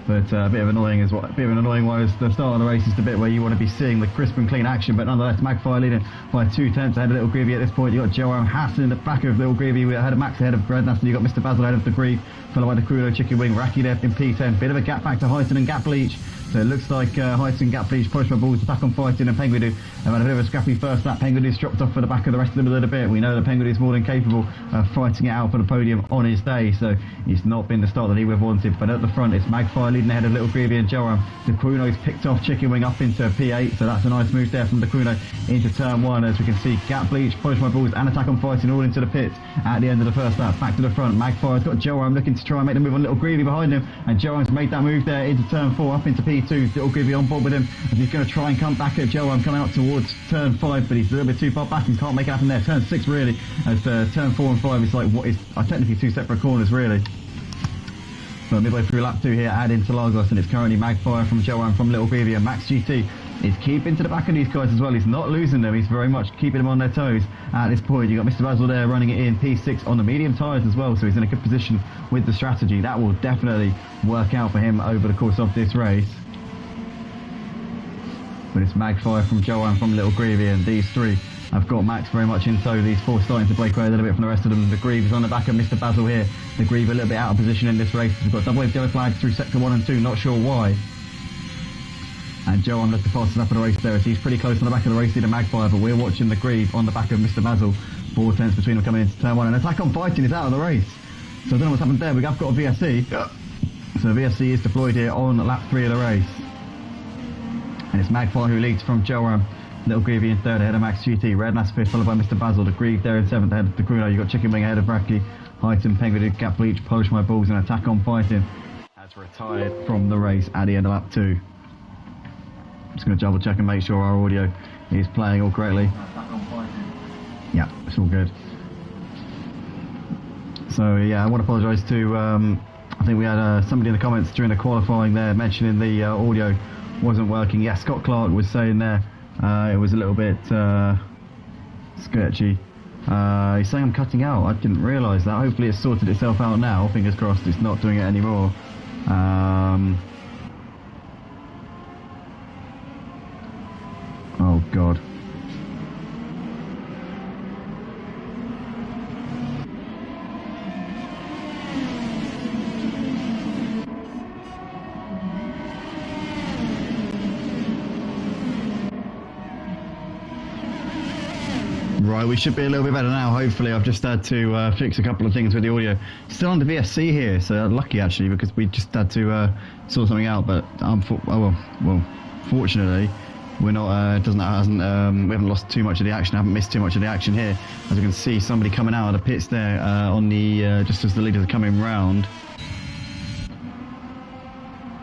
But a bit of annoying is what. A bit of an annoying one is the start of the race is the bit where you want to be seeing the crisp and clean action. But nonetheless, Magpie leading by 2/10 ahead of Little Greavy at this point. You got Joram Hassan in the back of Little Greavy ahead of Max ahead of Rednasty. You got Mr. Basil ahead of the Grieve, followed by the Crudo, Chicken Wing, Raki there in P10. Bit of a gap back to Heighton and Gap Bleach. So it looks like Heighton, Gap Bleach, Polish My Balls, Attack on Fighting and Penguin have had a bit of a scrappy first lap. Penguin dropped off for the back of the rest of them a little bit. We know that Penguin is more than capable of fighting it out for the podium on his day, so it's not been the start that he would have wanted. But at the front, it's Magpie leading ahead of Little Greavy and Joram. The Kuno's picked off Chicken Wing up into P8, so that's a nice move there from the Kuno into turn 1. As we can see, Gap Bleach, Polish My Balls and Attack on Fighting all into the pits at the end of the first lap. Back to the front, Magpie's got Joram looking to try and make the move on Little Greavy behind him, and Joram's made that move there into turn 4 up into P2. Little Greavy on board with him as he's going to try and come back at Joram coming out towards turn 5, but he's a little bit too far back and can't make it happen there. Turn 6 really, as turn 4 and 5 is like what is technically 2 separate corners really. So midway through lap 2 here at Interlagos, and it's currently Magpie from Joram from Little Greavy, and Max GT is keeping to the back of these guys as well. He's not losing them, he's very much keeping them on their toes at this point. You got Mr. Basil there running it in P6 on the medium tyres as well, so he's in a good position with the strategy. That will definitely work out for him over the course of this race. But it's Magpie from Joram from Little Greavy, and these three have got Max very much in tow. These four starting to break away a little bit from the rest of them. The Grieve is on the back of Mr. Basil here. The Grieve a little bit out of position in this race. We've got double wave yellow flags through sector 1 and 2, not sure why. And Joram looks the fastest up of the race there, as he's pretty close on the back of the race leader Magpie, but we're watching the Grieve on the back of Mr. Basil. 4 tenths between them coming into turn 1, and Attack on Fighting is out of the race. So I don't know what's happened there. We've got a VSC. So VSC is deployed here on lap 3 of the race. And it's Magpie who leads from Joram. Little Greavy in 3rd ahead of Max GT. Rednass 5th followed by Mr. Basil. The Grieve there in 7th ahead of the Crudo. You've got Chicken Wing ahead of Raki. Heighton, Penguin, Gap Bleach, Polish My Balls and Attack on Fighting has retired from the race at the end of lap 2. Just going to double check and make sure our audio is playing all correctly. Yeah, it's all good. So yeah, I want to apologise to, I think we had somebody in the comments during the qualifying there mentioning the audio wasn't working. Yeah, Scott Clark was saying there it was a little bit sketchy. He's saying I'm cutting out. I didn't realise that. Hopefully it's sorted itself out now. Fingers crossed it's not doing it anymore. Oh God. Right, we should be a little bit better now, hopefully. I've just had to fix a couple of things with the audio. Still on the VSC here, so lucky actually, because we just had to sort something out, but fortunately, we're not, we haven't lost too much of the action, haven't missed too much of the action here. As you can see, somebody coming out of the pits there on the, just as the leaders are coming round.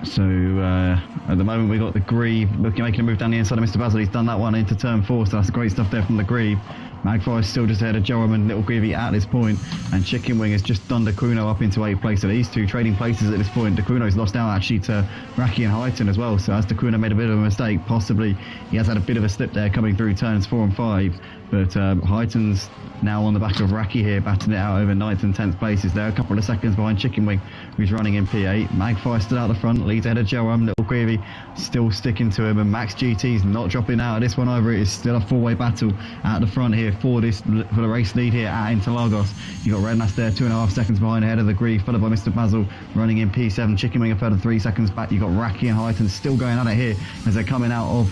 So at the moment we've got the Grieve making a move down the inside of Mr. Basil. He's done that one into turn 4, so that's great stuff there from the Grieve. Magpie is still just ahead of Joram and Little Greavy at this point, and Chicken Wing has just done the Kuno up into 8th place. So these two trading places at this point. The Kuno's lost out actually to Raki and Heighton as well, so as the Kuno made a bit of a mistake, possibly he has had a bit of a slip there coming through turns 4 and 5. But Heighton's now on the back of Raki here, batting it out over 9th and 10th places. They're a couple of seconds behind Chicken Wing, who's running in P8. Magpie still out the front, leads ahead of Joram. Little Greavy still sticking to him, and Max GT's not dropping out of this one either. It is still a 4-way battle at the front here for the race lead here at Interlagos. You've got Rednass there 2.5 seconds behind ahead of the Grieve, followed by Mr. Basil running in P7. Chicken Wing a further 3 seconds back. You've got Raki and Heighton still going at it here as they're coming out of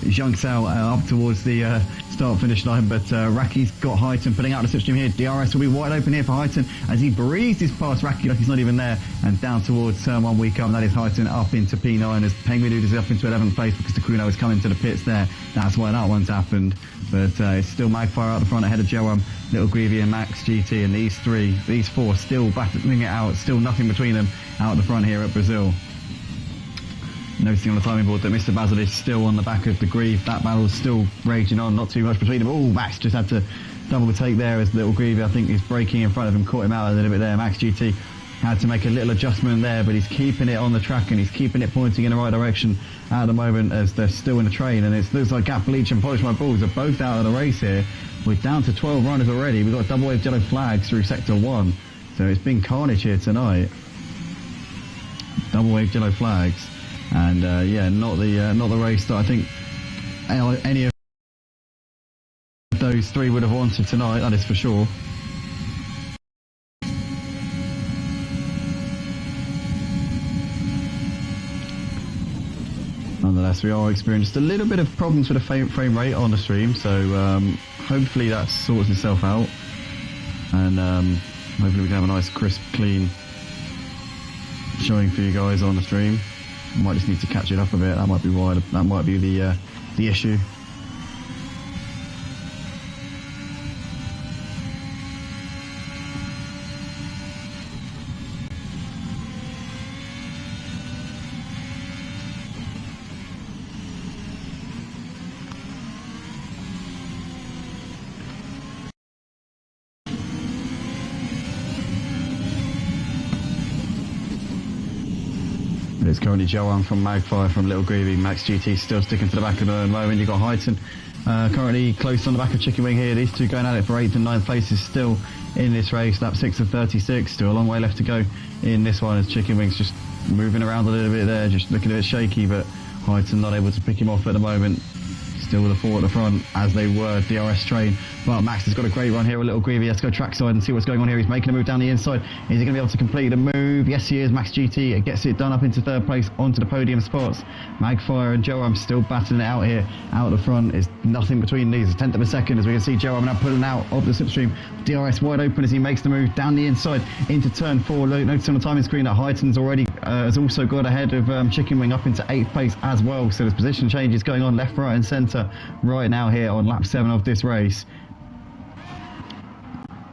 Zhangzhou up towards the start-finish line, but Raki's got Heighton putting out the slipstream here. DRS will be wide open here for Heighton as he breezes past Raki like he's not even there, and down towards turn 1 we come. That is Heighton up into P9 as Penguin is up into 11th place because the Kuno is coming to the pits there. That's why that one's happened. But it's still Magpie out the front ahead of Joram, Little Greavy and Max GT, and these four still battling it out, still nothing between them out the front here at Brazil. Noticing on the timing board that Mr. Basil is still on the back of the Grieve. That battle's still raging on, not too much between them. Oh, Max just had to double take there as Little Greavy, I think, is braking in front of him, caught him out a little bit there. Max GT had to make a little adjustment there, but he's keeping it on the track and he's keeping it pointing in the right direction at the moment as they're still in the train. And it looks like Gap Bleach and Polish My Balls are both out of the race here. We're down to 12 runners already. We've got double wave yellow flags through sector 1. So it's been carnage here tonight. double waved yellow flags, and yeah, not the race that I think any of those three would have wanted tonight. That is for sure. Nonetheless, we are experiencing just a little bit of problems with the frame rate on the stream, so hopefully that sorts itself out, and hopefully we can have a nice, crisp, clean showing for you guys on the stream. Might just need to catch it up a bit. That might be why. That might be the issue. It's currently Joanne from Magpie from Little Greavy. Max GT still sticking to the back of the moment. You've got Highton currently close on the back of Chicken Wing here. These two going at it for 8th and 9th places still in this race. Lap 6 of 36. Still a long way left to go in this one as Chicken Wing's just moving around a little bit there, just looking a bit shaky, but Highton not able to pick him off at the moment. Still with a 4 at the front as they were DRS train. But Max has got a great run here, a Little Greavy. Let's go trackside and see what's going on here. He's making a move down the inside. Is he going to be able to complete the move? Yes, he is. Max GT gets it done up into 3rd place onto the podium spots. Magfire and Joe, I'm still battling it out here. Out the front is nothing between these. A 10th of a second as we can see Joe now pulling out of the slipstream. DRS wide open as he makes the move down the inside into turn 4. Notice on the timing screen that Highton's already has also got ahead of Chicken Wing up into 8th place as well. So there's position changes going on left, right and centre right now here on lap 7 of this race.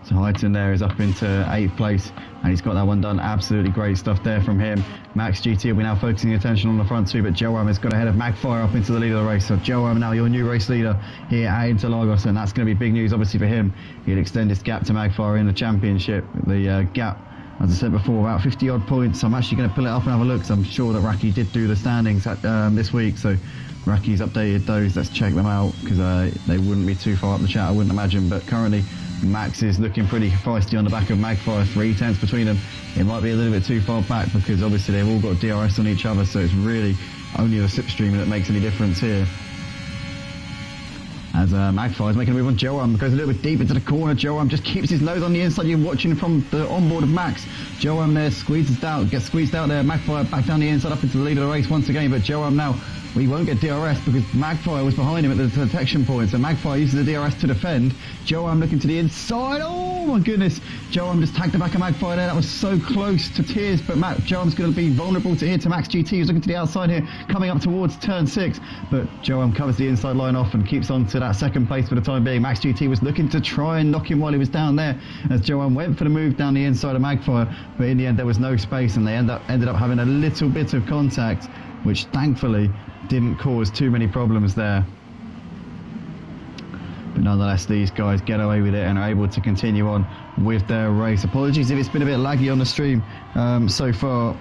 So Highton there is up into 8th place and he's got that one done. Absolutely great stuff there from him. Max GT will be now focusing attention on the front two, but Joam has got ahead of Magfire up into the lead of the race. So Joam now your new race leader here at Interlagos, and that's going to be big news obviously for him. He'll extend his gap to Magfire in the championship. The gap, as I said before, about 50 odd points. I'm actually going to pull it up and have a look, so I'm sure that Raki did do the standings at, this week, so Raki's updated those. Let's check them out because they wouldn't be too far up the chat, I wouldn't imagine. But currently Max is looking pretty feisty on the back of Magfire, 3 tenths between them. It might be a little bit too far back because obviously they've all got DRS on each other, so it's really only the slipstream that makes any difference here. As Magpie is making a move on Joam, goes a little bit deep into the corner. Joam just keeps his nose on the inside. You're watching from the onboard of Max. Joam there squeezes out, gets squeezed out there. Magpie back down the inside up into the lead of the race once again, but Joam now, we won't get DRS because Magpie was behind him at the detection point. So Magpie uses the DRS to defend. Joam looking to the inside. Oh my goodness. Joam just tagged the back of Magpie there. That was so close to tears, but Joam's going to be vulnerable to here to Max GT. He's looking to the outside here, coming up towards turn 6. But Joam covers the inside line off and keeps on to that 2nd place for the time being. Max GT was looking to try and knock him while he was down there as Joam went for the move down the inside of Magpie. But in the end, there was no space and they ended up having a little bit of contact, which thankfully didn't cause too many problems there. But nonetheless, these guys get away with it and are able to continue on with their race. Apologies if it's been a bit laggy on the stream so far.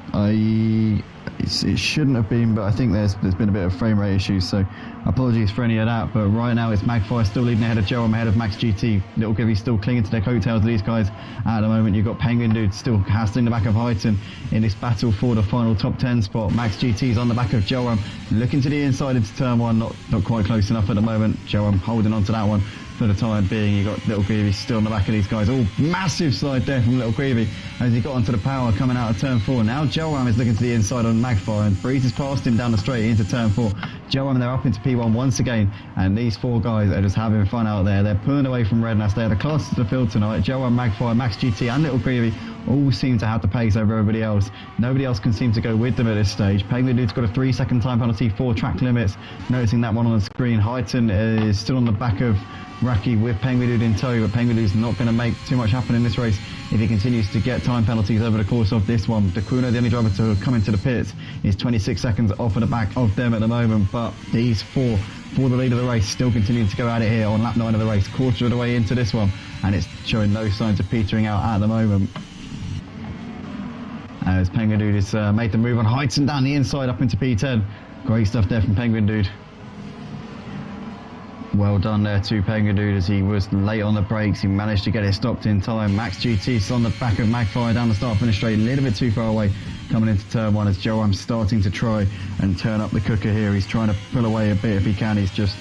It shouldn't have been, but I think there's been a bit of frame rate issues, so apologies for any of that. But right now it's Magpie still leading ahead of Joam, ahead of Max GT. Little Gibby still clinging to their coattails of these guys at the moment. You've got Penguin Dude still hassling the back of Highton in this battle for the final top 10 spot. Max GT's on the back of Joam, looking to the inside into turn 1, not quite close enough at the moment. Joam holding on to that one for the time being. You got Little Greavy still on the back of these guys. Oh, massive slide there from Little Greavy as he got onto the power coming out of turn 4. Now Joam is looking to the inside on Magpie and breezes past him down the straight into turn 4. Joam, they're up into P1 once again, and these 4 guys are just having fun out there. They're pulling away from Rednass. They're the class of the field tonight. Joam, Magpie, Max GT and Little Greavy all seem to have the pace over everybody else. Nobody else can seem to go with them at this stage. Penguin Dude's got a 3-second time penalty, 4 track limits. Noticing that one on the screen. Highton is still on the back of Raki with Penguin Dude in tow, but Penguin Dude's not going to make too much happen in this race if he continues to get time penalties over the course of this one. Dakuno, the only driver to come into the pits, is 26 seconds off of the back of them at the moment, but these 4 for the lead of the race still continuing to go at it here on lap 9 of the race, quarter of the way into this one, and it's showing no signs of petering out at the moment. As Penguin Dude has made the move on Highton down the inside up into P10. Great stuff there from Penguin Dude. Well done there to Pengadood as he was late on the brakes. He managed to get it stopped in time. Max GT's on the back of Magpie down the start-finish straight, a little bit too far away coming into turn one as Joram's starting to try and turn up the cooker here. He's trying to pull away a bit if he can. He's just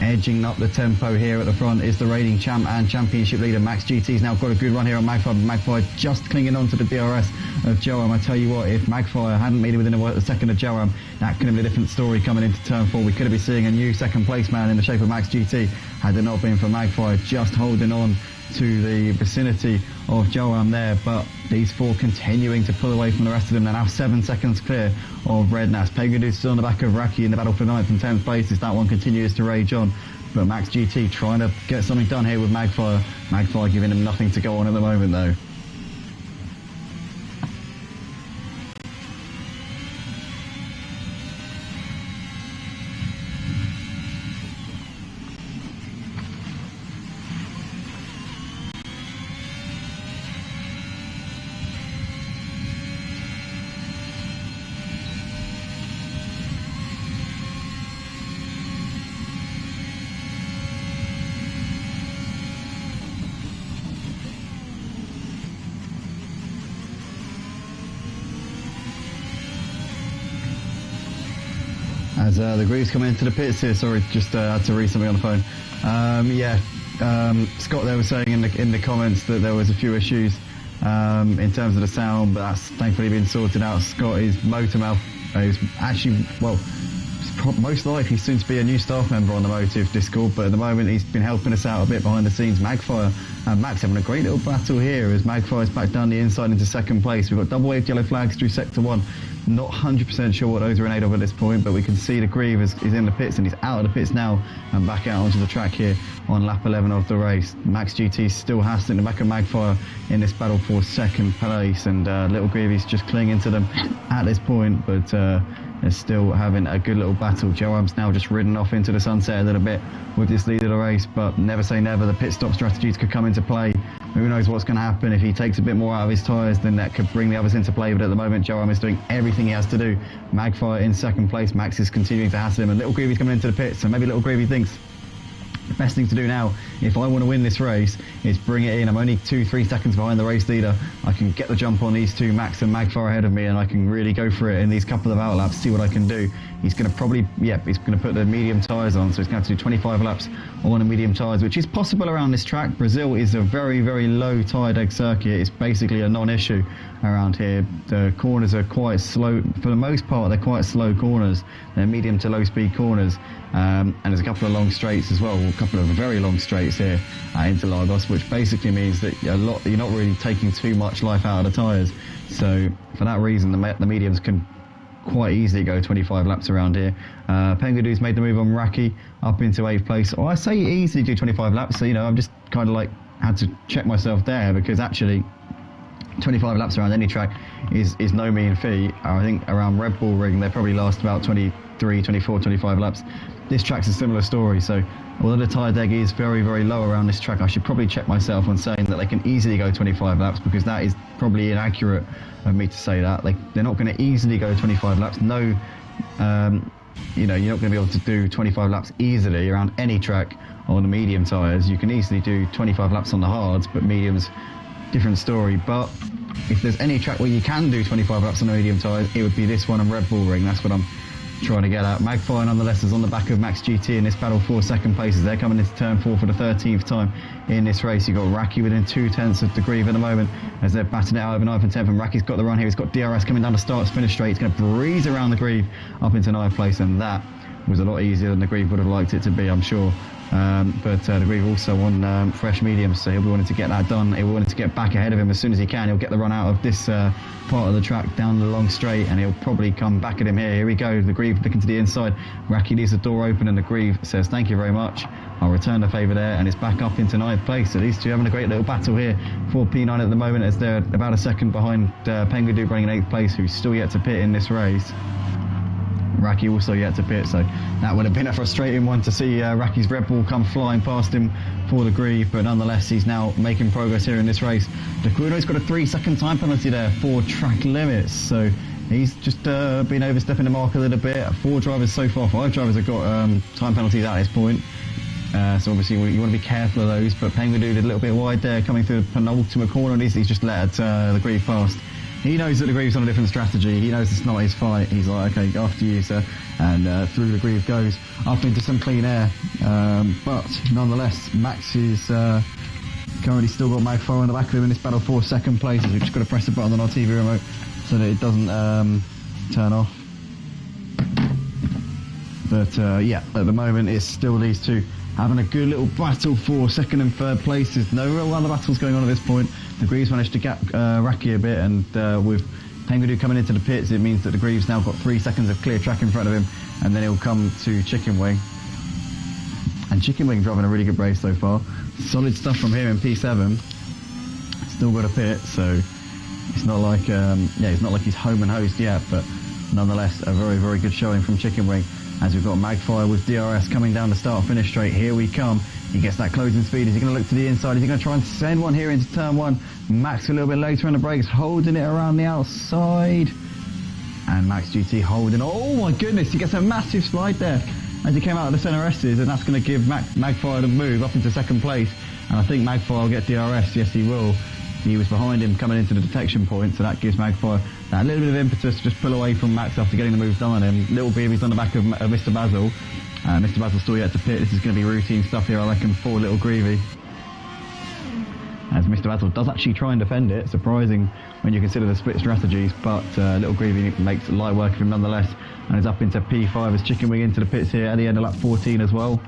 edging up the tempo here at the front is the reigning champ and championship leader. Max GT's now got a good run here on Magpie. Magpie just clinging on to the DRS of Joram. I tell you what, if Magpie hadn't made it within a second of Joram, that could have been a different story coming into turn four. We could have been seeing a new second place man in the shape of Max GT had it not been for Magpie just holding on to the vicinity of Joram there. But these four continuing to pull away from the rest of them. They're now 7 seconds clear of Red Nas. Pengadood still on the back of Raki in the battle for 9th and 10th places. That one continues to rage on. But Max GT trying to get something done here with Magpie. Magpie giving him nothing to go on at the moment though. As the Grieve's coming into the pits here, sorry, just had to read something on the phone. Scott there was saying in the comments that there was a few issues in terms of the sound, but that's thankfully been sorted out. Scott is motor mouth. He's actually, well, most likely soon to be a new staff member on the Motive Discord, but at the moment he's been helping us out a bit behind the scenes. Magpie and Max having a great little battle here as Magpie's back down the inside into second place. We've got double waved yellow flags through sector 1. Not 100% sure what those are in aid of at this point, but we can see the Grieve is in the pits and he's out of the pits now and back out onto the track here on lap 11 of the race. Max GT still hassling the back of Magpie in this battle for second place, and Little Grievey's just clinging to them at this point, but they're still having a good little battle. Joram's now just ridden off into the sunset a little bit with this lead of the race, but never say never. The pit stop strategies could come into play. Who knows what's going to happen. If he takes a bit more out of his tyres, then that could bring the others into play, but at the moment Joram is doing everything he has to do. Magpie in second place, Max is continuing to hassle him, and Little Grievey's coming into the pit, so maybe Little Grievey thinks the best thing to do now, if I want to win this race, is bring it in. I'm only 2-3 seconds behind the race leader. I can get the jump on these two, Max and Magpie ahead of me, and I can really go for it in these couple of outlaps, see what I can do. He's going to probably, he's going to put the medium tyres on, so he's going to have to do 25 laps on the medium tyres, which is possible around this track. Brazil is a very, very low tyre deg circuit. It's basically a non-issue around here. The corners are quite slow. For the most part, they're quite slow corners. They're medium to low speed corners. And there's a couple of long straights as well, a couple of very long straights here at Interlagos, which basically means that you're not really taking too much life out of the tyres. So for that reason, the mediums can quite easily go 25 laps around here. Pengadood's made the move on Raki up into 8th place. I say easily do 25 laps, so I'm just kind of like had to check myself there, because actually 25 laps around any track is no mean feat. I think around Red Bull Ring they probably last about 23, 24, 25 laps. This track's a similar story, so although the tyre deg is very, very low around this track, I should probably check myself on saying that they can easily go 25 laps, because that is probably inaccurate of me to say that. They're not going to easily go 25 laps. No, you're not going to be able to do 25 laps easily around any track on the medium tyres. You can easily do 25 laps on the hards, but mediums, different story. But if there's any track where you can do 25 laps on the medium tyres, it would be this one on Red Bull Ring. That's what I'm trying to get at. Magpie nonetheless is on the back of Max GT in this battle for second places. They're coming into turn 4 for the 13th time in this race. You've got Raki within 0.2 of the Grieve at the moment as they're batting it out over 9th and 10th, and Raki's got the run here. He's got DRS coming down the start to finish straight. He's going to breeze around the Grieve up into 9th place, and that was a lot easier than the Grieve would have liked it to be, I'm sure. But the Grieve also on fresh mediums, so he'll be wanting to get that done. He'll be wanting to get back ahead of him as soon as he can. He'll get the run out of this part of the track down the long straight, and he'll probably come back at him here. Here we go, the Grieve looking to the inside. Raki leaves the door open, and the Grieve says thank you very much, I'll return the favour there, and it's back up into 9th place. So these two having a great little battle here for P9 at the moment, as they're about a second behind Pengadood running in 8th place, who's still yet to pit in this race. Raki also yet to pit, so that would have been a frustrating one to see Raki's Red Bull come flying past him for the Grieve, but nonetheless he's now making progress here in this race. Dacuno's got a 3-second time penalty there for track limits, so he's just been overstepping the mark a little bit. 4 drivers so far, 5 drivers have got time penalties at this point. So obviously you want to be careful of those, but Penguin Dude a little bit wide there, coming through the penultimate corner, and he's just let the Grieve past. He knows that the Grieve's on a different strategy. He knows it's not his fight. He's like, okay, after you, sir. And through the Grieve goes, up into some clean air. But nonetheless, Max is currently still got Magfire on the back of him in this battle for second place. We've just got to press the button on our TV remote so that it doesn't turn off. But yeah, at the moment it's still these two having a good little battle for second and third place. There's no real other battles going on at this point. The Grieve's managed to gap Raki a bit, and with Penguin Dude coming into the pits, it means that the Grieve's now got 3 seconds of clear track in front of him, and then he'll come to Chicken Wing. And Chicken Wing driving a really good race so far. Solid stuff from him in P7. Still got a pit, so it's not like it's not like he's home and host yet, but nonetheless a very, very good showing from Chicken Wing. As we've got Magfire with DRS coming down the start-finish straight. Here we come. He gets that closing speed. Is he going to look to the inside? Is he going to try and send one here into turn one? Max a little bit later on the brakes, holding it around the outside. And Max GT holding. Oh my goodness, he gets a massive slide there as he came out of the centre S's, and that's going to give Magfire the move up into second place. And I think Magfire will get DRS. Yes, he will. He was behind him coming into the detection point, so that gives Magfire that little bit of impetus to just pull away from Max after getting the move done on him. Little Beavy's on the back of Mr. Basil. Mr. Basil's still yet to pit. This is going to be routine stuff here, I reckon, for Little Greavy. As Mr. Basil does actually try and defend it, surprising when you consider the split strategies, but Little Greavy makes light work of him nonetheless, and is up into P5 as Chicken Wing into the pits here at the end of lap 14 as well.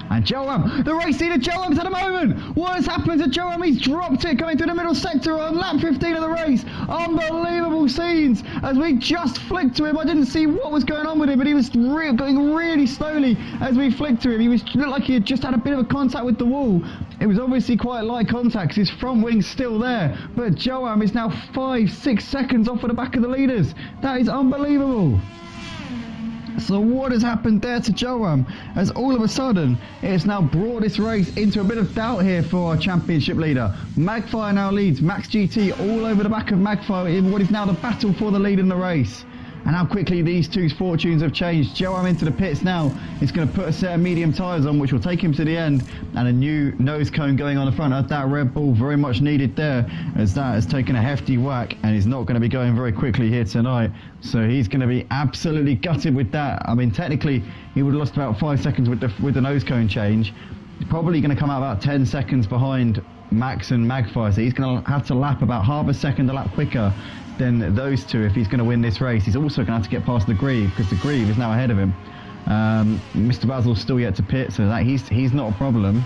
And Joram, the race leader Joram's at the moment. What has happened to Joram? He's dropped it coming through the middle sector on lap 15 of the race. Unbelievable scenes as we just flicked to him. I didn't see what was going on with him, but he was going really slowly as we flicked to him. He looked like he had just had a bit of a contact with the wall. It was obviously quite light contact because his front wing's still there. But Joram is now 5-6 seconds off of the back of the leaders. That is unbelievable. So what has happened there to Joram, as all of a sudden it has now brought this race into a bit of doubt here for our championship leader. Magfire now leads, Max GT all over the back of Magfire in what is now the battle for the lead in the race. And how quickly these two's fortunes have changed. Joram into the pits now. It's going to put a set of medium tyres on, which will take him to the end. And a new nose cone going on the front of that Red Bull, very much needed there, as that has taken a hefty whack and is not going to be going very quickly here tonight. So he's going to be absolutely gutted with that. I mean, technically, he would have lost about 5 seconds with the nose cone change. He's probably going to come out about 10 seconds behind Max and Magfire. So he's going to have to lap about half a second a lap quicker than those two if he's going to win this race. He's also going to have to get past the Grieve, because the Grieve is now ahead of him. Mr. Basil's still yet to pit, so that he's not a problem.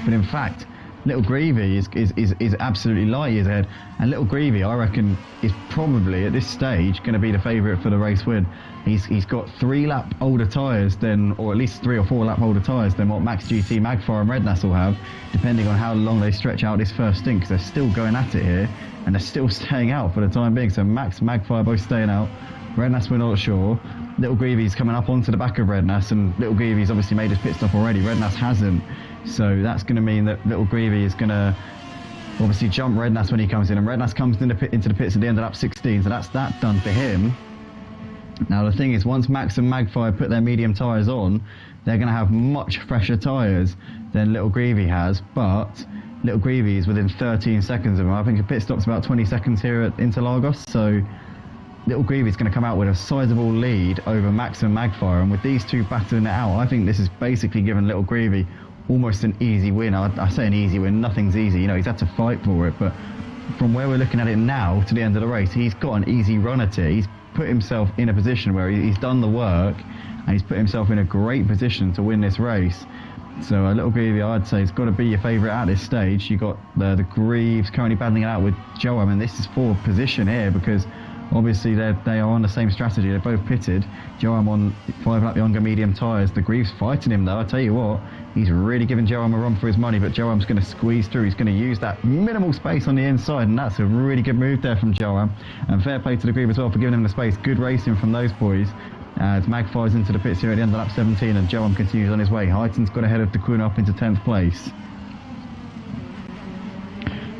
But in fact, Little Greavy is absolutely light years ahead, and Little Greavy, I reckon, is probably at this stage going to be the favourite for the race win. He's got 3 lap older tyres than, or at least 3 or 4 lap older tyres than what Max GT, Magfire and Rednass will have, depending on how long they stretch out this first stint, because they're still going at it here, and they're still staying out for the time being. So Max and Magfire both staying out. Rednass, we're not sure. Little Greavy's coming up onto the back of Rednass, and Little Greavy's obviously made his pit stop already. Rednass hasn't. So that's going to mean that Little Greavy is going to obviously jump Rednass when he comes in, and Rednass comes into the pits at the end of lap 16, so that's that done for him. Now the thing is, once Max and Magfire put their medium tyres on, they're going to have much fresher tyres than Little Greavy has, but Little Greavy is within 13 seconds of him. I think a pit stop's about 20 seconds here at Interlagos, so Little Greavy is going to come out with a sizable lead over Max and Magfire, and with these two battling it out, I think this is basically given Little Greavy almost an easy win. I say an easy win, nothing's easy, you know, he's had to fight for it, but from where we're looking at it now to the end of the race, he's got an easy run at it. He's put himself in a position where he's done the work, and he's put himself in a great position to win this race. So Little Greavy, I'd say, has got to be your favourite at this stage. You got the Greaves currently battling it out with Joram, and this is for position here, because obviously they are on the same strategy. They're both pitted. Joram on 5 lap younger medium tyres. The Greaves fighting him though. I tell you what, he's really giving Joram a run for his money, but Joram's going to squeeze through. He's going to use that minimal space on the inside, and that's a really good move there from Joram. And fair play to the Greave as well for giving him the space. Good racing from those boys. As Magfire's into the pits here at the end of lap 17, and Joram continues on his way. Heighton's got ahead of Dakuna up into 10th place.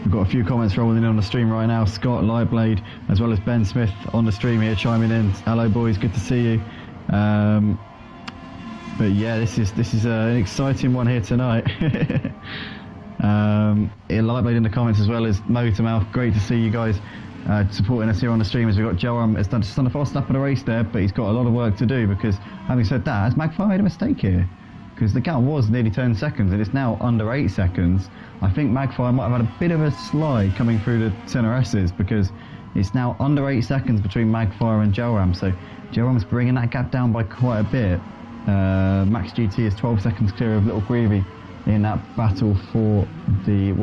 We've got a few comments rolling in on the stream right now. Scott, Lightblade, as well as Ben Smith on the stream here chiming in. Hello boys, good to see you. But yeah, this is an exciting one here tonight. Lightblade in the comments as well as Motormouth. Great to see you guys supporting us here on the stream. As we've got Joe has just done a fast lap of the race there, but he's got a lot of work to do, because having said that, has Magpie made a mistake here? Because the gap was nearly 10 seconds and it's now under 8 seconds. I think Magpie might have had a bit of a slide coming through the center S's, because it's now under 8 seconds between Magpie and Joram. So Joram's bringing that gap down by quite a bit. Max GT is 12 seconds clear of Little Greavy in that battle for the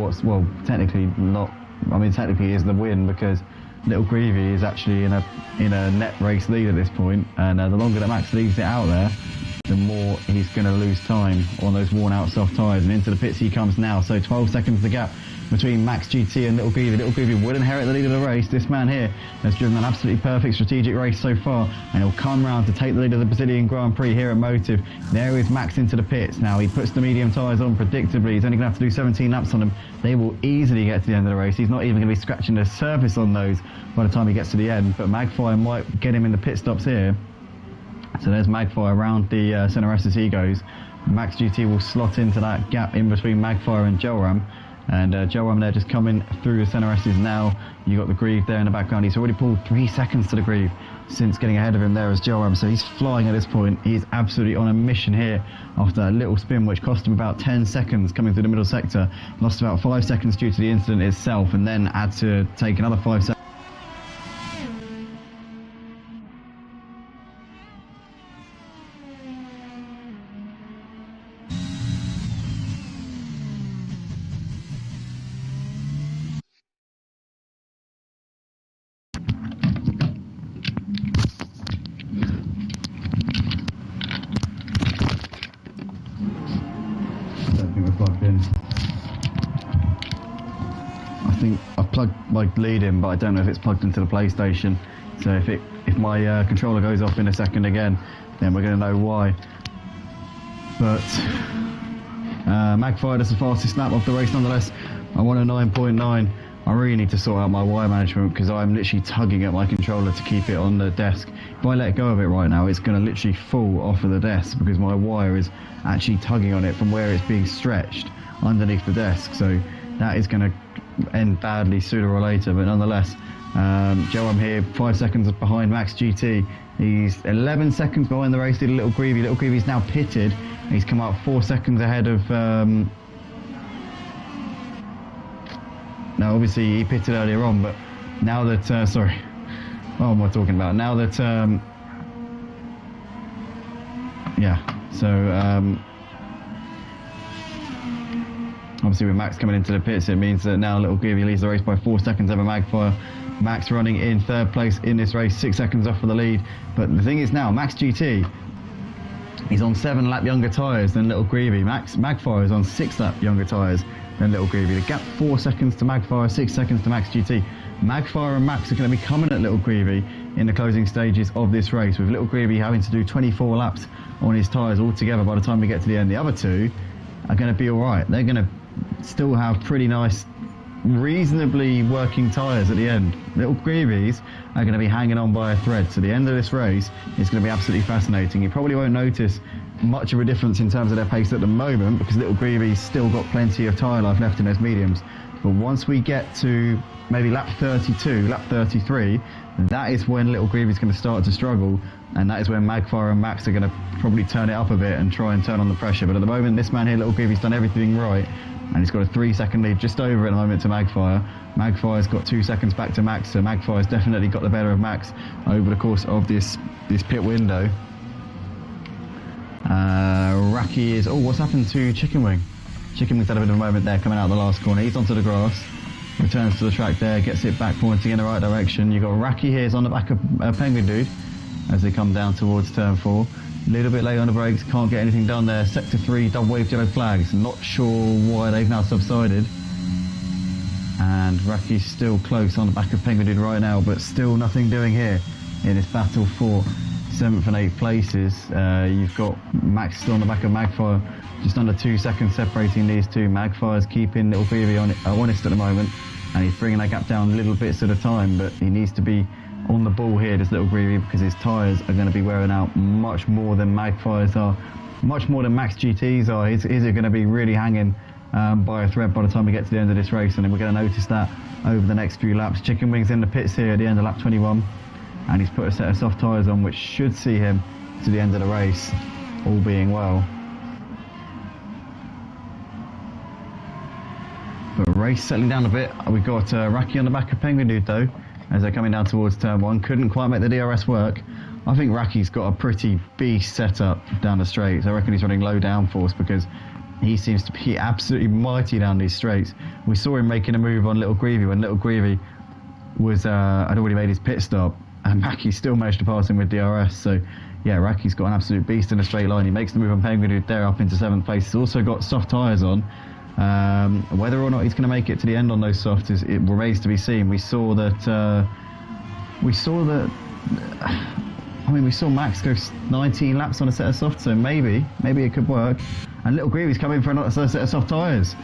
technically not. I mean, technically is the win, because Little Greavy is actually in a net race lead at this point, and the longer that Max leaves it out there, the more he's going to lose time on those worn out soft tyres. And into the pits he comes now. So 12 seconds the gap between Max GT and Little Greavy. Little Greavy would inherit the lead of the race. This man here has driven an absolutely perfect strategic race so far, and he'll come round to take the lead of the Brazilian Grand Prix here at Motive. There is Max into the pits. Now he puts the medium tyres on predictably. He's only going to have to do 17 laps on them. They will easily get to the end of the race. He's not even going to be scratching the surface on those by the time he gets to the end, but Magpie might get him in the pit stops here. So there's Magpie around the center S as he goes. Max GT will slot into that gap in between Magpie and Joram. And Joram there just coming through the center S's now. You got the Grieve there in the background. He's already pulled 3 seconds to the Grieve since getting ahead of him there as Joram. So he's flying at this point. He's absolutely on a mission here after that little spin, which cost him about 10 seconds coming through the middle sector. Lost about 5 seconds due to the incident itself, and then had to take another 5 seconds. Lead in, but I don't know if it's plugged into the PlayStation. So if my controller goes off in a second again, then we're going to know why. But Magpie does the fastest lap of the race nonetheless. I want a 9.9. I really need to sort out my wire management, because I'm literally tugging at my controller to keep it on the desk. If I let go of it right now, it's going to literally fall off of the desk, because my wire is actually tugging on it from where it's being stretched underneath the desk. So that is going to end badly sooner or later, but nonetheless, Joram here 5 seconds behind Max GT. He's 11 seconds behind the race leader Little Greavy. Little Greavy's now pitted. He's come up 4 seconds ahead of now obviously he pitted earlier on, but now that sorry, what am I talking about? Now that yeah, so obviously with Max coming into the pits, it means that now Little Greavy leads the race by 4 seconds over Magpie. Max running in 3rd place in this race, 6 seconds off for the lead. But the thing is now, Max GT is on 7 lap younger tyres than Little Greavy. Magpie is on 6 lap younger tyres than Little Greavy. The gap 4 seconds to Magpie, 6 seconds to Max GT. Magpie and Max are going to be coming at Little Greavy in the closing stages of this race, with Little Greavy having to do 24 laps on his tyres altogether by the time we get to the end. The other two are going to be alright. They're going to still have pretty nice, reasonably working tyres at the end. Little Greavies are going to be hanging on by a thread. So the end of this race is going to be absolutely fascinating. You probably won't notice much of a difference in terms of their pace at the moment, because Little Greavy's still got plenty of tyre life left in those mediums. But once we get to maybe lap 32, lap 33, that is when Little Greavy's going to start to struggle, and that is when Magpie and Max are going to probably turn it up a bit and try and turn on the pressure. But at the moment, this man here, Little Greavy's done everything right, and he's got a 3 second lead just over at the moment to Magpie. Magpie's got 2 seconds back to Max, so Magpie's definitely got the better of Max over the course of this pit window. Raki is... Oh, what's happened to Chicken Wing? Chicken Wing's had a bit of a moment there coming out of the last corner. He's onto the grass, returns to the track there, gets it back pointing in the right direction. You've got Raki here is on the back of Penguin Dude as they come down towards turn 4. A little bit late on the brakes, can't get anything done there. Sector 3, double waved yellow flags. Not sure why they've now subsided. And Raki's still close on the back of Penguin Dude right now, but still nothing doing here in this battle for 7th and 8th places. You've got Max still on the back of Magpie, just under 2 seconds separating these two. Magpie's keeping Little Greavy honest at the moment, and he's bringing that gap down little bits at a time, but he needs to be on the ball here, this Little Greavy, because his tyres are going to be wearing out much more than Magpies are, much more than Max GTs are. His are going to be really hanging by a thread by the time we get to the end of this race, and then we're going to notice that over the next few laps. Chicken Wings in the pits here at the end of lap 21, and he's put a set of soft tyres on, which should see him to the end of the race, all being well. But race settling down a bit. We've got Raki on the back of Penguin Dude though, as they're coming down towards turn 1. Couldn't quite make the DRS work. I think Raki's got a pretty beast setup down the straights. I reckon he's running low downforce because he seems to be absolutely mighty down these straights. We saw him making a move on Little Greavy when Little Greavy was had already made his pit stop, and Raki still managed to pass him with DRS. So yeah, Raki's got an absolute beast in a straight line. He makes the move on Penguin Dude there up into 7th place. He's also got soft tyres on. Whether or not he's going to make it to the end on those softs, it remains to be seen. We saw Max go 19 laps on a set of softs, so maybe it could work. And Little Greavy's coming for another set of soft tyres.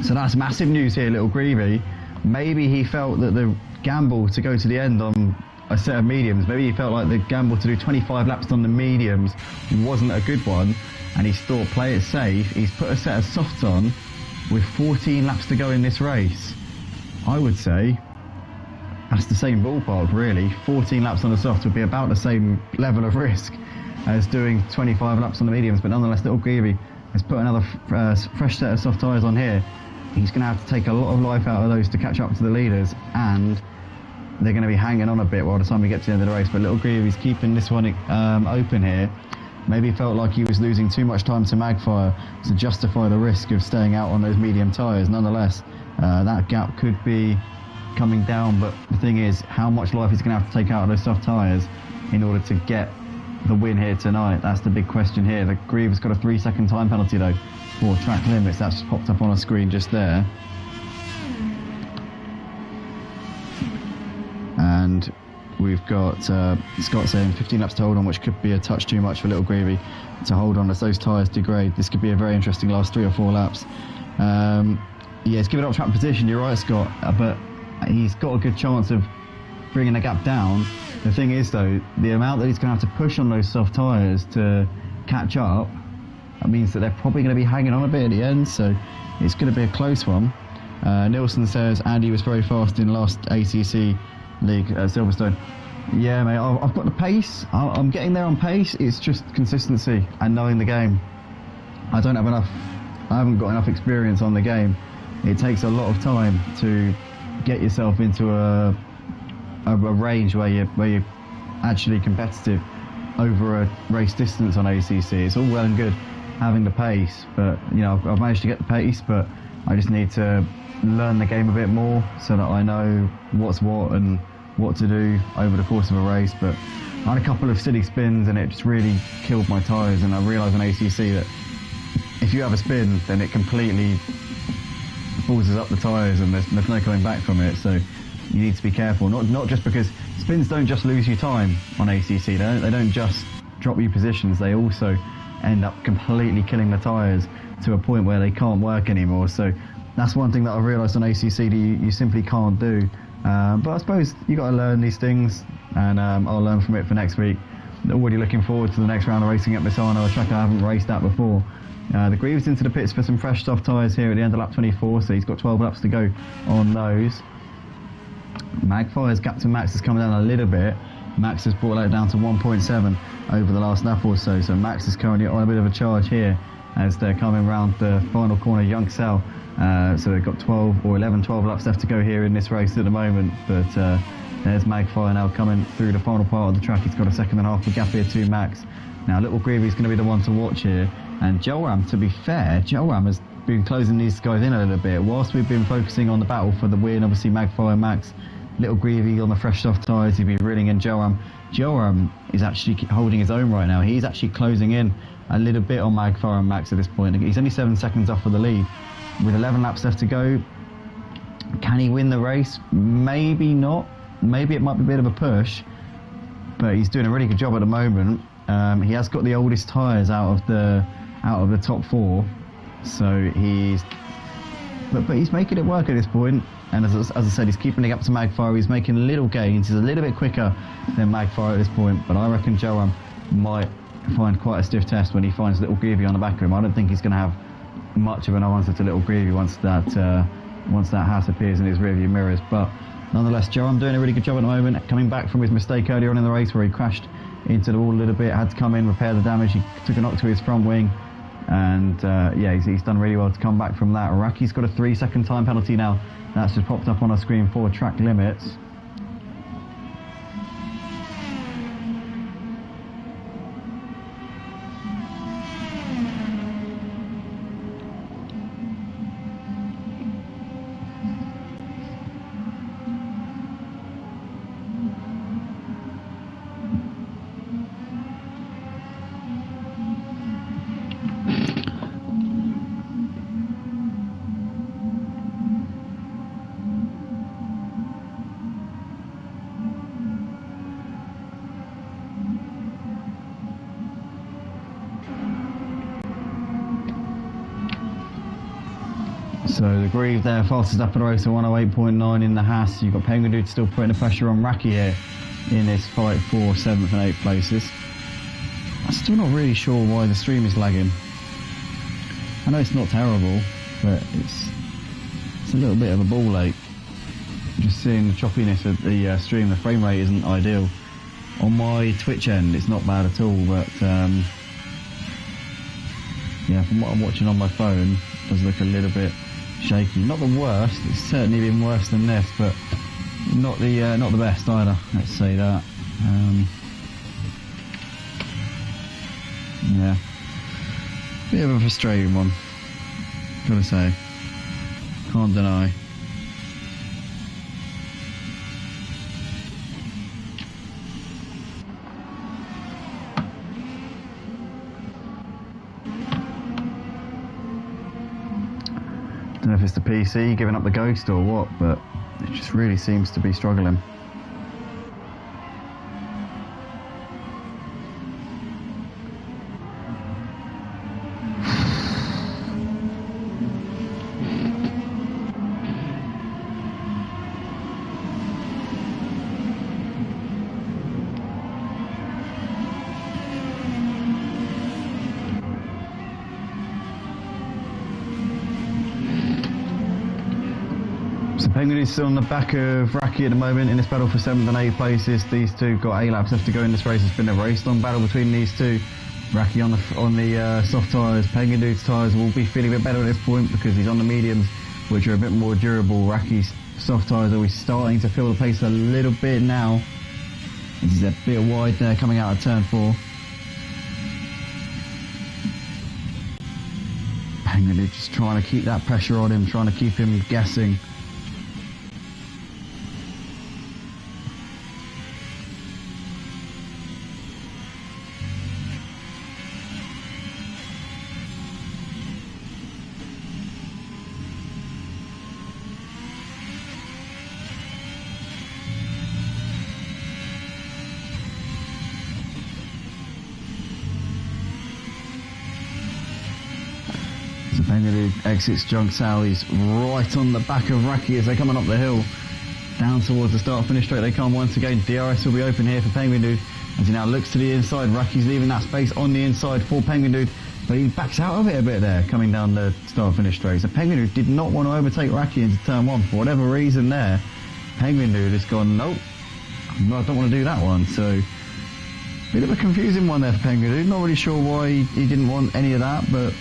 So that's massive news here, Little Greavy. Maybe he felt that the gamble to go to the end on a set of mediums, maybe he felt like the gamble to do 25 laps on the mediums wasn't a good one, and he's thought play it safe. He's put a set of softs on with 14 laps to go in this race. I would say that's the same ballpark really. 14 laps on the soft would be about the same level of risk as doing 25 laps on the mediums, but nonetheless Little Greavy has put another fresh set of soft tyres on here. He's going to have to take a lot of life out of those to catch up to the leaders, and they're going to be hanging on a bit by the time we get to the end of the race. But Little Greavy's keeping this one open here. Maybe felt like he was losing too much time to Magfire to justify the risk of staying out on those medium tyres. Nonetheless, that gap could be coming down, but the thing is, how much life he's going to have to take out of those soft tyres in order to get the win here tonight? That's the big question here. The Greavy's got a 3-second time penalty though for track limits. That's popped up on a screen just there. And we've got Scott saying 15 laps to hold on, which could be a touch too much for Little Greavy to hold on as those tyres degrade. This could be a very interesting last 3 or 4 laps. Yeah, he's given up track position, you're right, Scott, but he's got a good chance of bringing the gap down. The thing is though, the amount that he's going to have to push on those soft tyres to catch up, that means that they're probably going to be hanging on a bit at the end, so it's going to be a close one. Nilsson says Andy was very fast in last ACC League at Silverstone. Yeah, mate, I've got the pace. I'm getting there on pace. It's just consistency and knowing the game. I haven't got enough experience on the game. It takes a lot of time to get yourself into a range where you're actually competitive over a race distance on ACC. It's all well and good having the pace, but you know, I've managed to get the pace, but I just need to learn the game a bit more so that I know what's what and what to do over the course of a race. But I had a couple of silly spins and it just really killed my tyres, and I realised on ACC that if you have a spin then it completely forces up the tyres and there's no coming back from it. So you need to be careful, not just because spins don't just lose you time on ACC, they don't just drop you positions, they also end up completely killing the tyres to a point where they can't work anymore. So that's one thing that I've realised on ACC that you simply can't do. But I suppose you got to learn these things, and I'll learn from it for next week. Already looking forward to the next round of racing at Misano, a track I haven't raced at before. The Greaves into the pits for some fresh soft tyres here at the end of lap 24, so he's got 12 laps to go on those. Magfire's gap to Max has come down a little bit. Max has brought that down to 1.7 over the last lap or so, so Max is currently on a bit of a charge here as they're coming round the final corner, Youngsell. So they've got 12 laps left to go here in this race at the moment, but there's Magfire now coming through the final part of the track. He's got a second and a half of gap here to Max. Now Little Greavy's going to be the one to watch here, and Joram, to be fair, Joram has been closing these guys in a little bit. Whilst we've been focusing on the battle for the win, obviously Magfire and Max, Little Greavy on the fresh soft tyres, he'd be reeling in Joram. Joram is actually holding his own right now. He's actually closing in a little bit on Magfire and Max at this point. He's only 7 seconds off of the lead with 11 laps left to go. Can he win the race? Maybe not. Maybe it might be a bit of a push, but he's doing a really good job at the moment. He has got the oldest tyres out of the top 4, so he's making it work at this point. And as I said, he's keeping it up to Magfire. He's making little gains. He's a little bit quicker than Magfire at this point, but I reckon Joram might find quite a stiff test when he finds Little Greavy on the back of him. I don't think he's going to have much of an answer to Little Greavy once that house appears in his rearview mirrors. But nonetheless, Joram doing a really good job at the moment, coming back from his mistake earlier on in the race where he crashed into the wall a little bit, had to come in, repair the damage. He took a knock to his front wing. And yeah, he's done really well to come back from that. Raki's got a 3-second time penalty now. That's just popped up on our screen for track limits. So the Grieve there, fastest up in the race at 108.9 in the Haas. You've got Penguin Dude still putting the pressure on Raki here in this fight for 7th and 8th places. I'm still not really sure why the stream is lagging. I know it's not terrible, but it's a little bit of a ball ache. Just seeing the choppiness of the stream, the frame rate isn't ideal. On my Twitch end, it's not bad at all, but yeah, from what I'm watching on my phone, it does look a little bit shaky. Not the worst, it's certainly been worse than this, but not the best either, let's say that. Yeah, bit of a frustrating one, gotta say, can't deny. I don't know if it's the PC giving up the ghost or what, but it just really seems to be struggling. Penguin is still on the back of Raki at the moment in this battle for 7th and 8th places. These two got 8 laps left to go in this race. It's been a race-long battle between these two. Raki on the soft tyres. Penguin Dude's tyres will be feeling a bit better at this point because he's on the mediums, which are a bit more durable. Raki's soft tyres are starting to feel the pace a little bit now. He's a bit wide there coming out of turn 4. Penguin Dude just trying to keep that pressure on him, trying to keep him guessing. Penguin Dude exits Junk Sal. He's right on the back of Raki as they're coming up the hill. Down towards the start-finish straight they come once again. DRS will be open here for Penguin Dude as he now looks to the inside. Raki's leaving that space on the inside for Penguin Dude, but he backs out of it a bit there coming down the start-finish straight. So Penguin Dude did not want to overtake Raki into turn 1 for whatever reason there. Penguin Dude has gone, nope, I don't want to do that one. So bit of a confusing one there for Penguin Dude. Not really sure why he didn't want any of that, but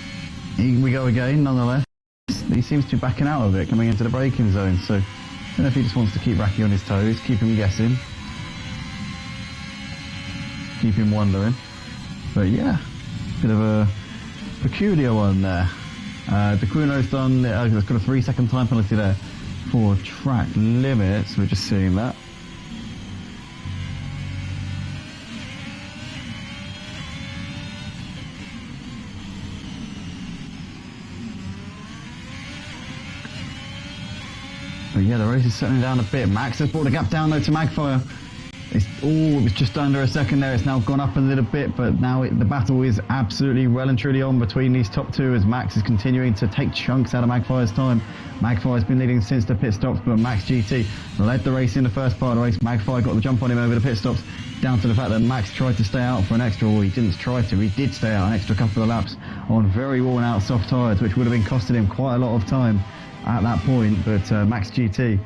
we go again nonetheless. He seems to be backing out of it coming into the braking zone, so I don't know if he just wants to keep Raki on his toes, keep him guessing, keep him wondering. But yeah, bit of a peculiar one there. DeCuno's done, it's got a 3-second time penalty there for track limits. We're just seeing that. But yeah, the race is settling down a bit. Max has brought the gap down though to Magfire. It was just under a second there. It's now gone up a little bit, but now the battle is absolutely well and truly on between these top two as Max is continuing to take chunks out of Magpie's time. Magpie's been leading since the pit stops, but Max GT led the race in the first part of the race. Magpie got the jump on him over the pit stops, down to the fact that Max tried to stay out for an extra, well, he didn't try to, he did stay out an extra couple of laps on very worn out soft tyres, which would have been costing him quite a lot of time at that point. But Max GT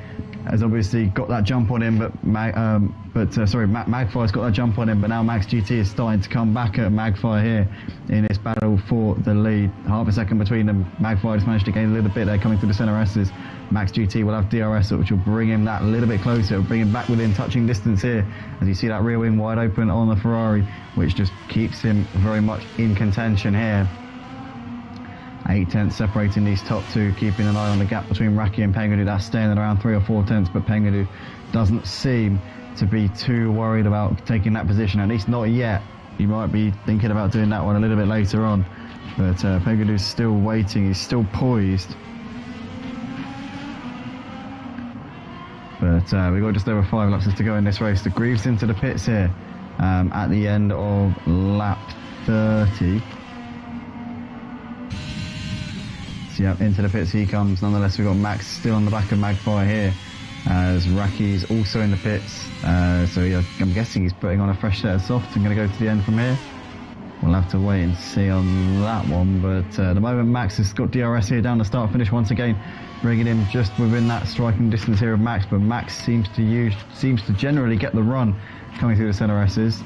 has obviously got that jump on him, but Magpie's got that jump on him, but now Max GT is starting to come back at Magpie here in this battle for the lead. Half a second between them. Magpie just managed to gain a little bit there coming through the centre S's. Max GT will have DRS, which will bring him that little bit closer. It will bring him back within touching distance here as you see that rear wing wide open on the Ferrari, which just keeps him very much in contention here. 8 tenths separating these top two, keeping an eye on the gap between Raki and Pengudu. That's staying at around 3 or 4 tenths, but Pengudu doesn't seem to be too worried about taking that position, at least not yet. He might be thinking about doing that one a little bit later on, but Pengudu's still waiting, he's still poised. But we've got just over 5 laps to go in this race. The Greaves into the pits here at the end of lap 30. So yeah, into the pits he comes. Nonetheless, we've got Max still on the back of Magpie here, as Raki's also in the pits. So yeah, I'm guessing he's putting on a fresh set of softs and going to go to the end from here. We'll have to wait and see on that one, but at the moment Max has got DRS here down the start finish once again, bringing him just within that striking distance here of Max, but Max seems to generally get the run coming through the centre S's.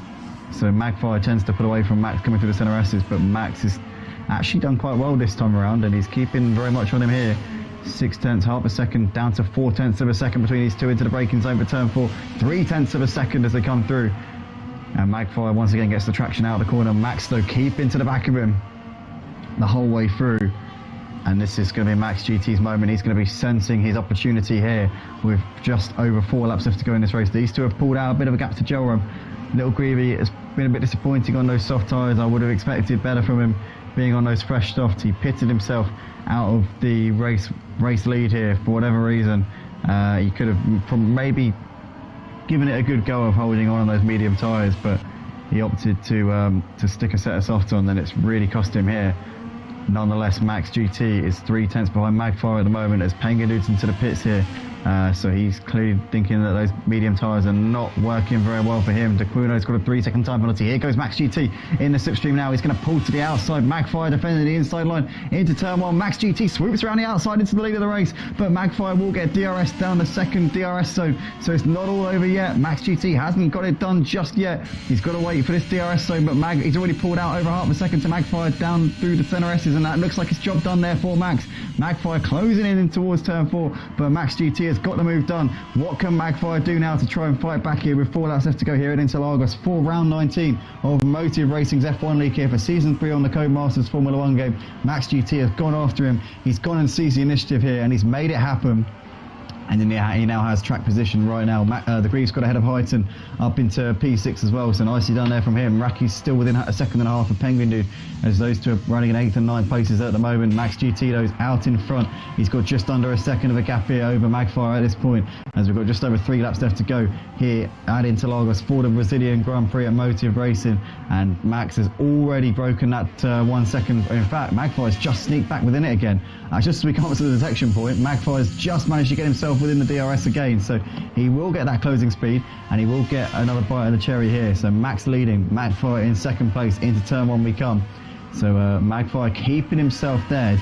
So Magpie tends to put away from Max coming through the centre S's, but Max has actually done quite well this time around and he's keeping very much on him here. 6 tenths, half a second, down to 4 tenths of a second between these two into the braking zone for turn 4. 3 tenths of a second as they come through. And Magpie once again gets the traction out of the corner. Max though keeping to the back of him the whole way through. And this is going to be Max GT's moment. He's going to be sensing his opportunity here with just over 4 laps left to go in this race. These two have pulled out a bit of a gap to Joram. Little Greavy has been a bit disappointing on those soft tyres. I would have expected better from him being on those fresh softs. He pitted himself out of the race lead here for whatever reason. He could have maybe given it a good go of holding on those medium tyres, but he opted to stick a set of softs on, and it's really cost him here. Nonetheless, Max GT is 3 tenths behind Magpie at the moment as Pengudu's into the pits here. So he's clearly thinking that those medium tyres are not working very well for him. Daquino's got a 3-second time penalty. Here goes Max GT in the slipstream now. He's going to pull to the outside. Magpie defending the inside line into turn 1. Max GT swoops around the outside into the lead of the race, but Magpie will get DRS down the second DRS zone. So it's not all over yet. Max GT hasn't got it done just yet. He's got to wait for this DRS zone, but he's already pulled out over half a second to Magpie down through the centre S's, and that looks like it's job done there for Max. Magpie closing in towards turn 4, but Max GT has got the move done. What can Magpie do now to try and fight back here with 4 laps left to go here at Interlagos for round 19 of Motive Racing's F1 League here for season 3 on the Codemasters Formula 1 game? Max GT has gone after him. He's gone and seized the initiative here and he's made it happen. And then he now has track position right now. The Greaves got ahead of Highton up into P6 as well, so nicely done there from him. Raki's still within a second and a half of Penguin as those two are running in 8th and 9th places at the moment. Max GT though is out in front. He's got just under a second of a gap here over Magpie at this point, as we've got just over 3 laps left to go here at Interlagos for the Brazilian Grand Prix at Motive Racing. And Max has already broken that 1 second. In fact, Magpie's just sneaked back within it again. Just as we come up to the detection point, Magpie's just managed to get himself within the DRS again, so he will get that closing speed and he will get another bite of the cherry here. So Max leading, Magpie in second place. Into turn 1 we come. So Magpie keeping himself there,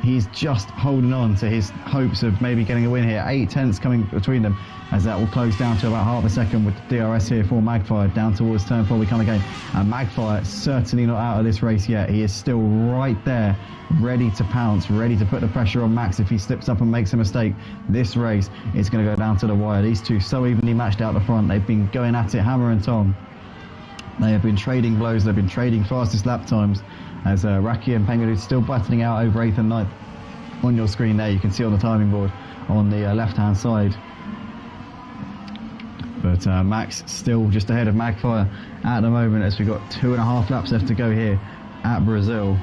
he's just holding on to his hopes of maybe getting a win here. 8 tenths coming between them, as that will close down to about half a second with the DRS here for Magpie. Down towards turn 4 we come again, and Magpie certainly not out of this race yet. He is still right there, ready to pounce, ready to put the pressure on Max if he slips up and makes a mistake. This race is going to go down to the wire. These two so evenly matched out the front. They've been going at it hammer and tong. They have been trading blows. They've been trading fastest lap times, as Raki and Penguin still battling out over 8th and 9th. On your screen there you can see on the timing board on the left hand side. But Max still just ahead of Magpie at the moment, as we've got 2.5 laps left to go here at Brazil.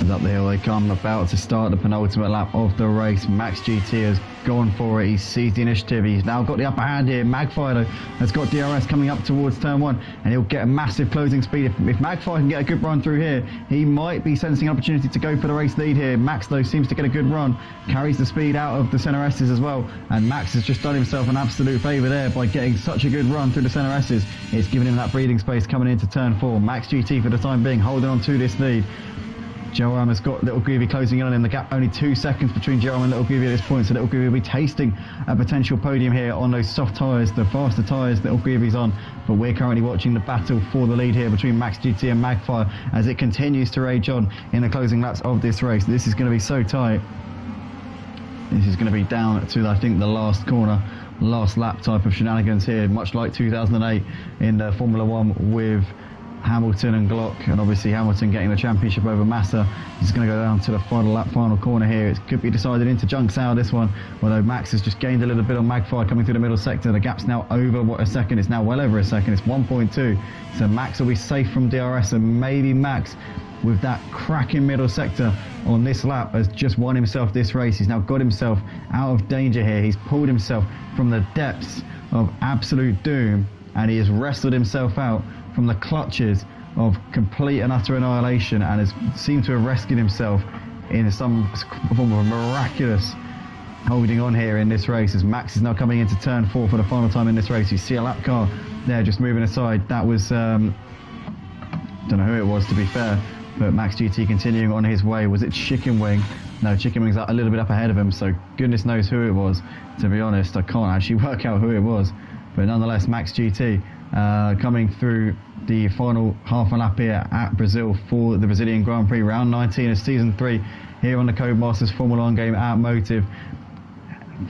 As up the hill they come, about to start the penultimate lap of the race. Max GT has gone for it. He's seized the initiative. He's now got the upper hand here. Magfire though has got DRS coming up towards turn 1, and he'll get a massive closing speed. If Magfire can get a good run through here, he might be sensing an opportunity to go for the race lead here. Max though seems to get a good run, carries the speed out of the centre S's as well, and Max has just done himself an absolute favour there by getting such a good run through the centre S's. It's given him that breathing space coming into turn 4. Max GT for the time being holding on to this lead. Joram has got Little Groovy closing in on him. The gap only 2 seconds between Joram and Little Groovy at this point, so Little Groovy will be tasting a potential podium here on those soft tyres, the faster tyres Little Groovy's on. But we're currently watching the battle for the lead here between Max GT and Magfire as it continues to rage on in the closing laps of this race. This is going to be so tight. This is going to be down to, I think, the last corner, last lap type of shenanigans here, much like 2008 in the Formula 1 with Hamilton and Glock, and obviously Hamilton getting the championship over Massa. He's going to go down to the final lap, final corner here. It could be decided into junk sour, this one, although Max has just gained a little bit on Magfire coming through the middle sector. The gap's now over a second. It's now well over a second. It's 1.2, so Max will be safe from DRS, and maybe Max, with that cracking middle sector on this lap, has just won himself this race. He's now got himself out of danger here. He's pulled himself from the depths of absolute doom, and he has wrestled himself out from the clutches of complete and utter annihilation, and has seemed to have rescued himself in some form of miraculous holding on here in this race, as Max is now coming into turn 4 for the final time in this race. You see a lap car there just moving aside. That was don't know who it was, to be fair, but Max GT continuing on his way. Was it Chicken Wing? No, Chicken Wing's a little bit up ahead of him, so goodness knows who it was. To be honest, I can't actually work out who it was, but nonetheless, Max GT coming through the final half a lap here at Brazil for the Brazilian Grand Prix, round 19 of season 3 here on the Codemasters Formula 1 game at Motive.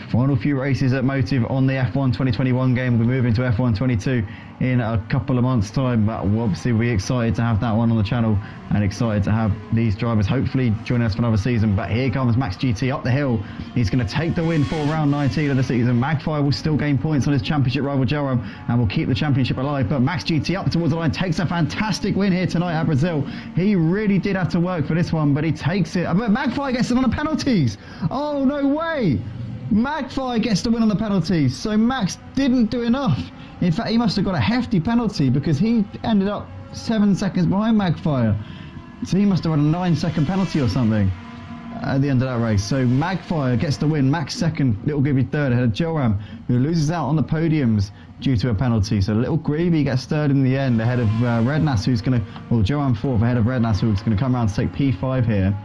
Final few races at Motive on the F1 2021 game. We're moving to F1 22 in a couple of months' time, but we'll obviously be excited to have that one on the channel, and excited to have these drivers hopefully joining us for another season. But here comes Max GT up the hill. He's going to take the win for round 19 of the season. Magfire will still gain points on his championship rival Joram and will keep the championship alive, but Max GT up towards the line takes a fantastic win here tonight at Brazil. He really did have to work for this one, but he takes it. But Magfire gets them on the penalties. Oh, no way! Magfire gets the win on the penalties, so Max didn't do enough. In fact, he must have got a hefty penalty, because he ended up 7 seconds behind Magfire, so he must have had a 9-second penalty or something at the end of that race. So Magfire gets the win, Max second, Little Groovy third, ahead of Joram, who loses out on the podiums due to a penalty. So Little Groovy gets third in the end, ahead of Rednas, who's going to, well, Joram fourth, ahead of Rednas, who's going to come around to take P5 here.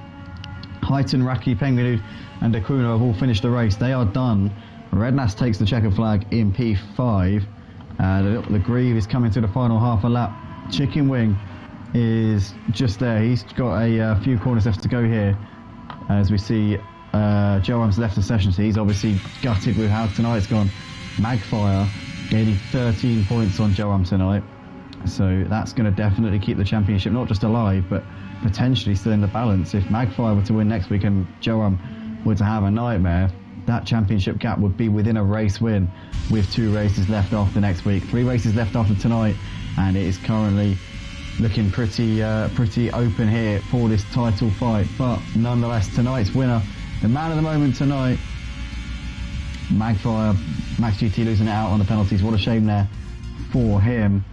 Heighton, Raki, Penguin and Dakuno have all finished the race. They are done. Rednas takes the checker flag in P5. The Grieve is coming to the final half a lap. Chicken Wing is just there. He's got a few corners left to go here. As we see, Joram's left the session, so he's obviously gutted with how tonight's gone. Magfire gaining 13 points on Joram tonight. So that's going to definitely keep the championship not just alive, but potentially still in the balance. If Magfire were to win next week and Joram were to have a nightmare, that championship gap would be within a race win, with 2 races left after next week, 3 races left after tonight, and it is currently looking pretty open here for this title fight. But nonetheless, tonight's winner, the man of the moment tonight, Magfire. Max GT losing it out on the penalties. What a shame there for him.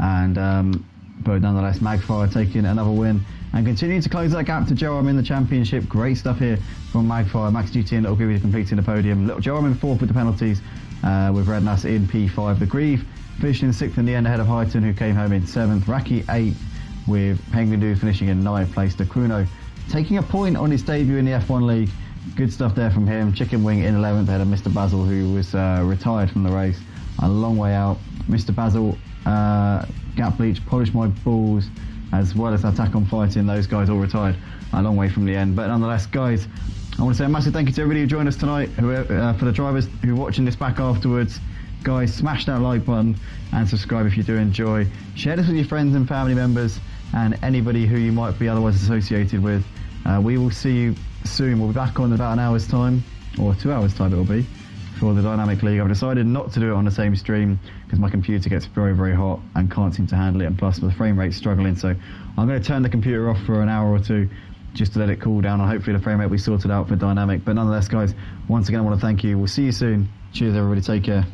And but nonetheless, Magfire taking another win and continuing to close that gap to Joram in the championship. Great stuff here from Magfire. Max GT and Little Groovy completing the podium. Little Joram in 4th with the penalties, with Rednas in P5. The Grieve finishing 6th in the end, ahead of Heighton, who came home in 7th. Raki 8th, with Penguin Du finishing in 9th place. Dakuno taking a point on his debut in the F1 League. Good stuff there from him. Chicken Wing in 11th, ahead of Mr. Basil, who was retired from the race. A long way out. Mr. Basil, Gap Bleach, Polish My Balls, as well as Attack on Fighting, those guys all retired a long way from the end. But nonetheless, guys, I want to say a massive thank you to everybody who joined us tonight, for the drivers who are watching this back afterwards. Guys, smash that like button and subscribe if you do enjoy. Share this with your friends and family members and anybody who you might be otherwise associated with. We will see you soon. We'll be back on in about an hour's time, or 2 hours time it will be, for the Dynamic League. I've decided not to do it on the same stream because my computer gets very, very hot and can't seem to handle it, and plus the frame rate's struggling, so I'm going to turn the computer off for an hour or two just to let it cool down, and hopefully the frame rate will be sorted out for dynamic. But nonetheless, guys, once again I want to thank you. We'll see you soon. Cheers everybody, take care.